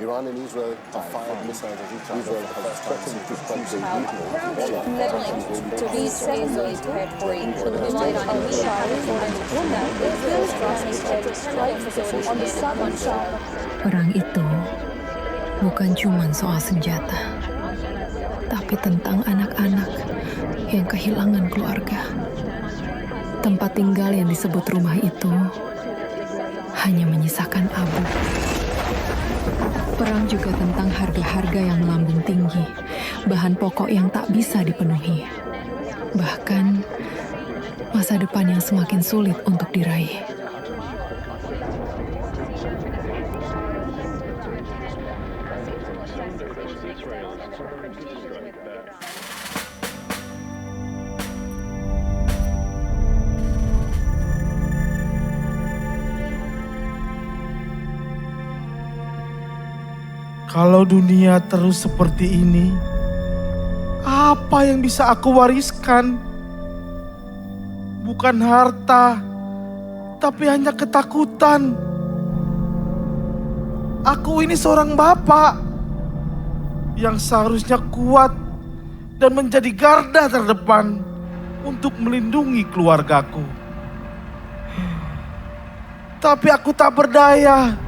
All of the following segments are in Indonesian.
Iran and Israel have fired missiles at each other for the first time since 2018. To be secondly territory included on Perang itu bukan cuma soal senjata, tapi tentang anak-anak yang kehilangan keluarga. Tempat tinggal yang disebut rumah itu hanya menyisakan abu. Perang juga tentang harga-harga yang melambung tinggi, bahan pokok yang tak bisa dipenuhi. Bahkan masa depan yang semakin sulit untuk diraih. Kalau dunia terus seperti ini, apa yang bisa aku wariskan? Bukan harta, tapi hanya ketakutan. Aku ini seorang bapak yang seharusnya kuat dan menjadi garda terdepan untuk melindungi keluargaku. Tapi aku tak berdaya.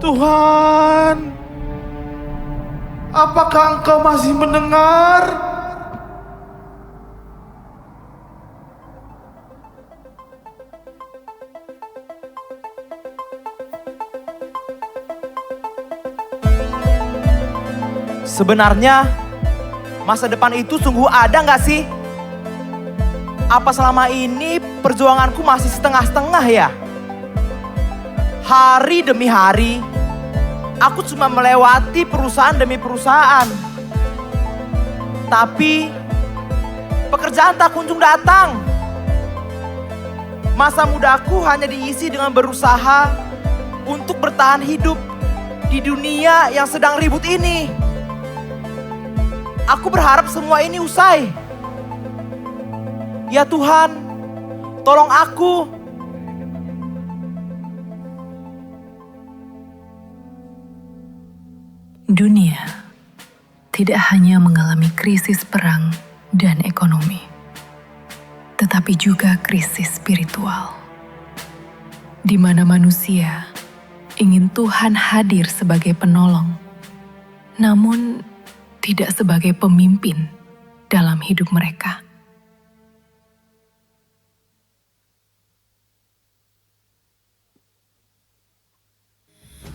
Tuhan, apakah Engkau masih mendengar? Sebenarnya masa depan itu sungguh ada gak sih? Apa selama ini perjuanganku masih setengah-setengah ya? Hari demi hari, aku cuma melewati perusahaan demi perusahaan. Tapi pekerjaan tak kunjung datang. Masa mudaku hanya diisi dengan berusaha untuk bertahan hidup di dunia yang sedang ribut ini. Aku berharap semua ini usai. Ya Tuhan, tolong aku. Dunia tidak hanya mengalami krisis perang dan ekonomi, tetapi juga krisis spiritual, di mana manusia ingin Tuhan hadir sebagai penolong, namun tidak sebagai pemimpin dalam hidup mereka.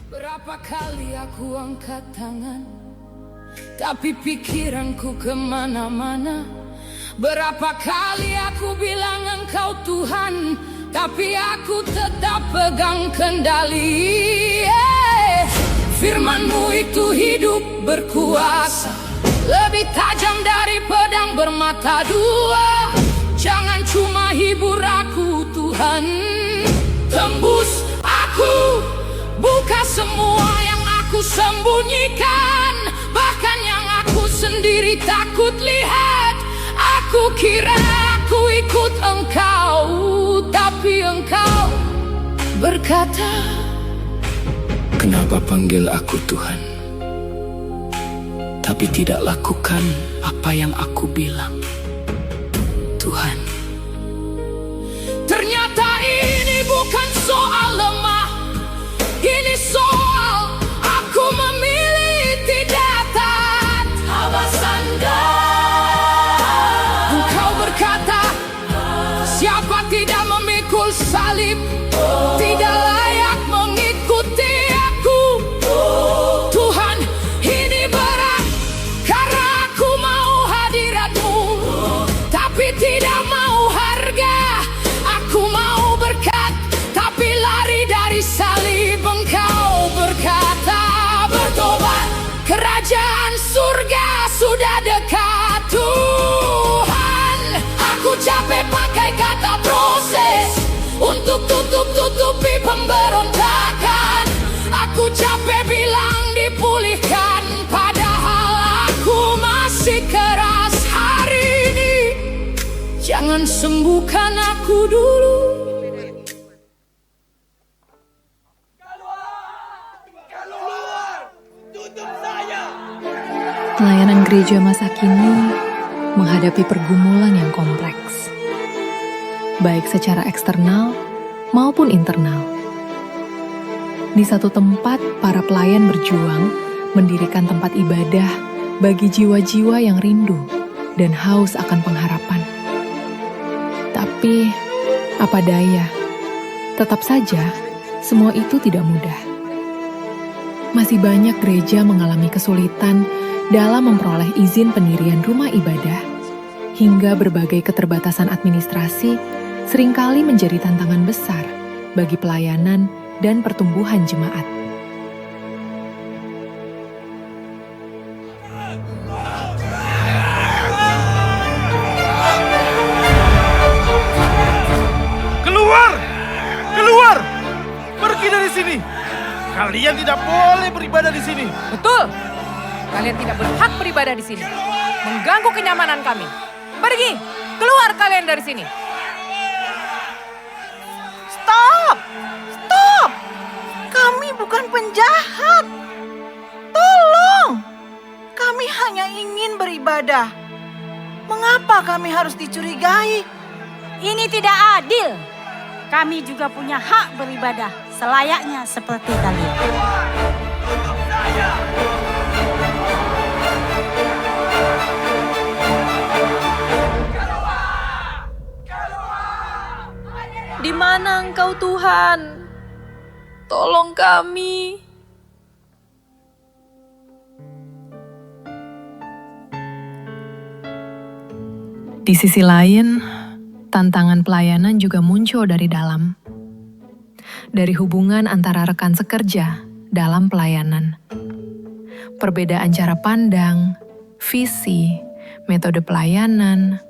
Berapa kali aku angkat tangan, tapi pikiranku kemana-mana. Berapa kali aku bilang Engkau Tuhan, tapi aku tetap pegang kendali. Firman-Mu itu hidup berkuasa, lebih tajam dari pedang bermata dua. Jangan cuma hibur aku Tuhan, tembus aku. Buka semua yang aku sembunyikan, bahkan yang aku sendiri takut lihat. Aku kira aku ikut Engkau, tapi Engkau berkata, kenapa panggil aku Tuhan, tapi tidak lakukan apa yang aku bilang? Tuhan, ternyata ini bukan soal lemah. Ini soal aku memilih tidak taat. Abasanda. Engkau berkata, siapa tidak memikul salib tidak layak mengikuti aku. Tuhan, ini berat karena aku mau hadirat-Mu, tapi tidak mau harga. Aku mau berkat, tapi lari dari salib. Engkau berkata, bertobat, kerajaan surga sudah dekat. Tuhan, aku capek pakai kata proses untuk tutupi pemberontakan. Aku capek bilang dipulihkan, padahal aku masih keras. Hari ini jangan sembuhkan aku dulu. Pelayanan gereja masa kini menghadapi pergumulan yang kompleks, baik secara eksternal maupun internal. Di satu tempat, para pelayan berjuang mendirikan tempat ibadah bagi jiwa-jiwa yang rindu dan haus akan pengharapan. Tapi, apa daya, tetap saja semua itu tidak mudah. Masih banyak gereja mengalami kesulitan dalam memperoleh izin pendirian rumah ibadah, hingga berbagai keterbatasan administrasi seringkali menjadi tantangan besar bagi pelayanan dan pertumbuhan jemaat. Keluar! Keluar! Pergi dari sini! Kalian tidak boleh beribadah di sini. Betul. Kalian tidak berhak beribadah di sini. Mengganggu kenyamanan kami. Pergi. Keluar kalian dari sini. Stop! Stop! Kami bukan penjahat. Tolong! Kami hanya ingin beribadah. Mengapa kami harus dicurigai? Ini tidak adil. Kami juga punya hak beribadah selayaknya seperti kalian. Di mana Engkau Tuhan? Tolong kami. Di sisi lain, tantangan pelayanan juga muncul dari dalam. Dari hubungan antara rekan sekerja dalam pelayanan. Perbedaan cara pandang, visi, metode pelayanan,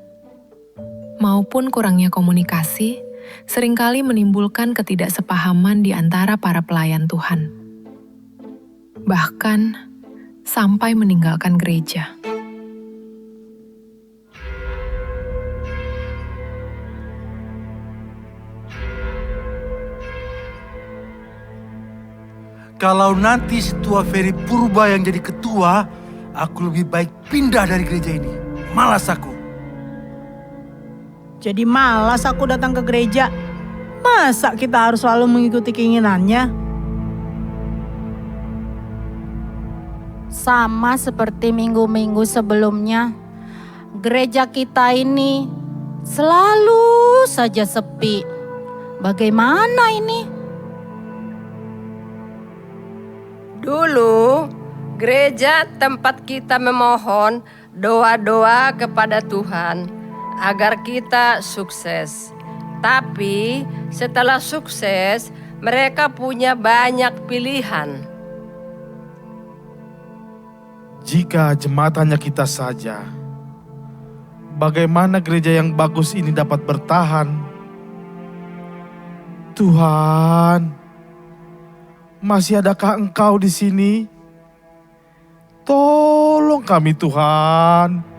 maupun kurangnya komunikasi seringkali menimbulkan ketidaksepahaman di antara para pelayan Tuhan. Bahkan sampai meninggalkan gereja. Kalau nanti si tua Ferry Purba yang jadi ketua, aku lebih baik pindah dari gereja ini. Malas aku. Jadi malas aku datang ke gereja. Masa kita harus selalu mengikuti keinginannya? Sama seperti minggu-minggu sebelumnya, gereja kita ini selalu saja sepi. Bagaimana ini? Dulu, gereja tempat kita memohon doa-doa kepada Tuhan agar kita sukses. Tapi setelah sukses, mereka punya banyak pilihan. Jika jemaat hanya kita saja, bagaimana gereja yang bagus ini dapat bertahan? Tuhan, masih adakah Engkau di sini? Tolong kami, Tuhan.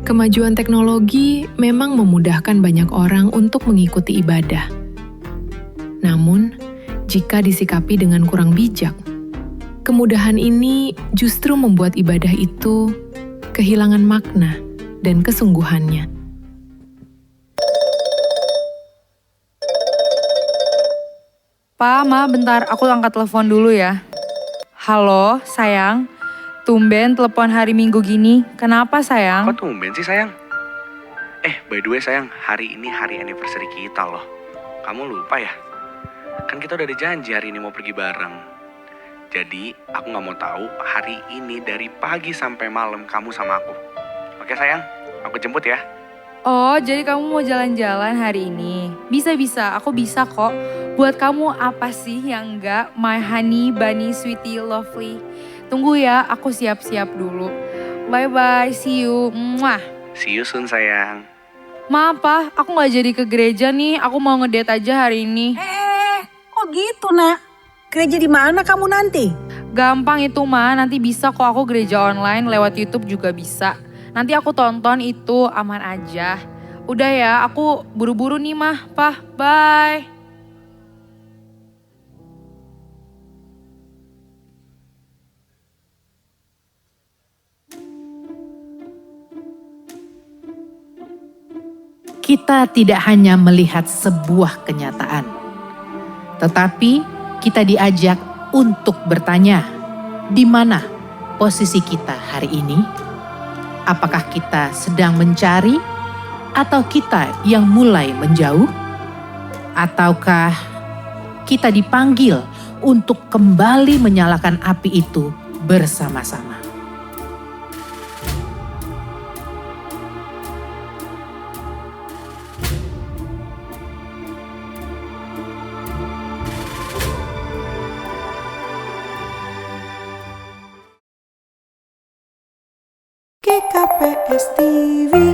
Kemajuan teknologi memang memudahkan banyak orang untuk mengikuti ibadah. Namun, jika disikapi dengan kurang bijak, kemudahan ini justru membuat ibadah itu kehilangan makna dan kesungguhannya. Pa, Ma, bentar, aku angkat telepon dulu ya. Halo, sayang. Tumben telepon hari Minggu gini. Kenapa, sayang? Kok tumben sih, sayang? By the way, sayang, hari ini hari anniversary kita loh. Kamu lupa ya? Kan kita udah ada janji hari ini mau pergi bareng. Jadi, aku gak mau tahu hari ini dari pagi sampai malam kamu sama aku. Oke, sayang? Aku jemput ya. Oh, jadi kamu mau jalan-jalan hari ini? Bisa-bisa, aku bisa kok. Buat kamu apa sih yang enggak? My honey, bunny, sweetie, lovely. Tunggu ya, aku siap-siap dulu. Bye-bye, see you. Mwah. See you soon, sayang. Maaf, Pa, aku gak jadi ke gereja nih. Aku mau ngedate aja hari ini. Kok gitu, Nak? Gereja di mana kamu nanti? Gampang itu, Ma. Nanti bisa kok aku gereja online lewat YouTube juga bisa. Nanti aku tonton itu, aman aja. Udah ya, aku buru-buru nih mah, Pah. Bye. Kita tidak hanya melihat sebuah kenyataan, tetapi kita diajak untuk bertanya, di mana posisi kita hari ini? Apakah kita sedang mencari, atau kita yang mulai menjauh? Ataukah kita dipanggil untuk kembali menyalakan api itu bersama-sama? GKPS TV.